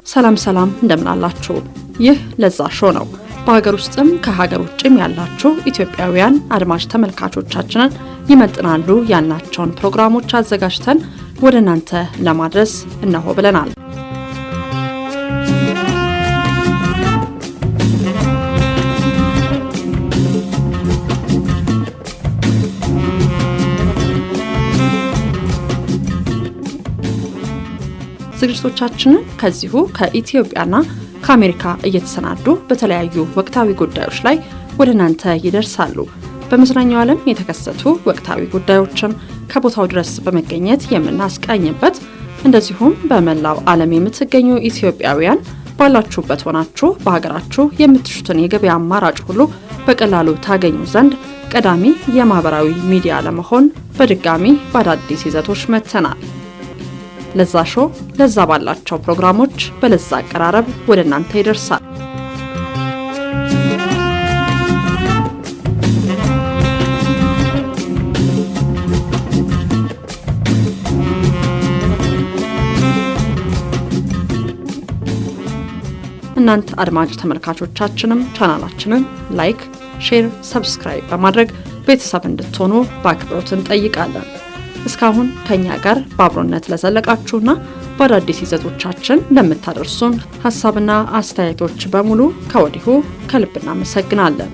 ሰላም እንደምን አላችሁ? ይህ ለዛ ሾው ነው። በሀገር ውስጥም ከሀገር ውጭም ያላችሁ ኢትዮጵያውያን አድማጭ ተመልካቾቻችንን ይመጥናሉ ያልናቸውን ፕሮግራሞች አዘጋጅተን ወደ እናንተ ለማድረስ እነሆ ብለናል። ዝግጅቶቻችንን ከዚሁ ከኢትዮጵያና ከአሜሪካ እየተሰናዱ በተለያዩ ወቅታዊ ጉዳዮች ላይ ወደ እናንተ ይደርሳሉ። በመዝናኛው ዓለም የተከሰቱ ወቅታዊ ጉዳዮችን ከቦታው ድረስ በመገኘት የምናስቃኝበት፣ እንደዚሁም በመላው ዓለም የምትገኙ ኢትዮጵያውያን ባላችሁበት ሆናችሁ በሀገራችሁ የምትሹትን የገበያ አማራጭ ሁሉ በቀላሉ ታገኙ ዘንድ ቀዳሚ የማህበራዊ ሚዲያ ለመሆን በድጋሚ በአዳዲስ ይዘቶች መጥተናል። ለዛ ሾው ለዛ ባላቸው ፕሮግራሞች በለዛ አቀራረብ ወደ እናንተ ይደርሳል። እናንተ አድማጭ ተመልካቾቻችንም ቻናላችንን ላይክ፣ ሼር፣ ሰብስክራይብ በማድረግ ቤተሰብ እንድትሆኑ በአክብሮት እንጠይቃለን። እስካሁን ከኛ ጋር በአብሮነት ለዘለቃችሁና በአዳዲስ ይዘቶቻችን ለምታደርሱን ሐሳብና አስተያየቶች በሙሉ ከወዲሁ ከልብ እናመሰግናለን።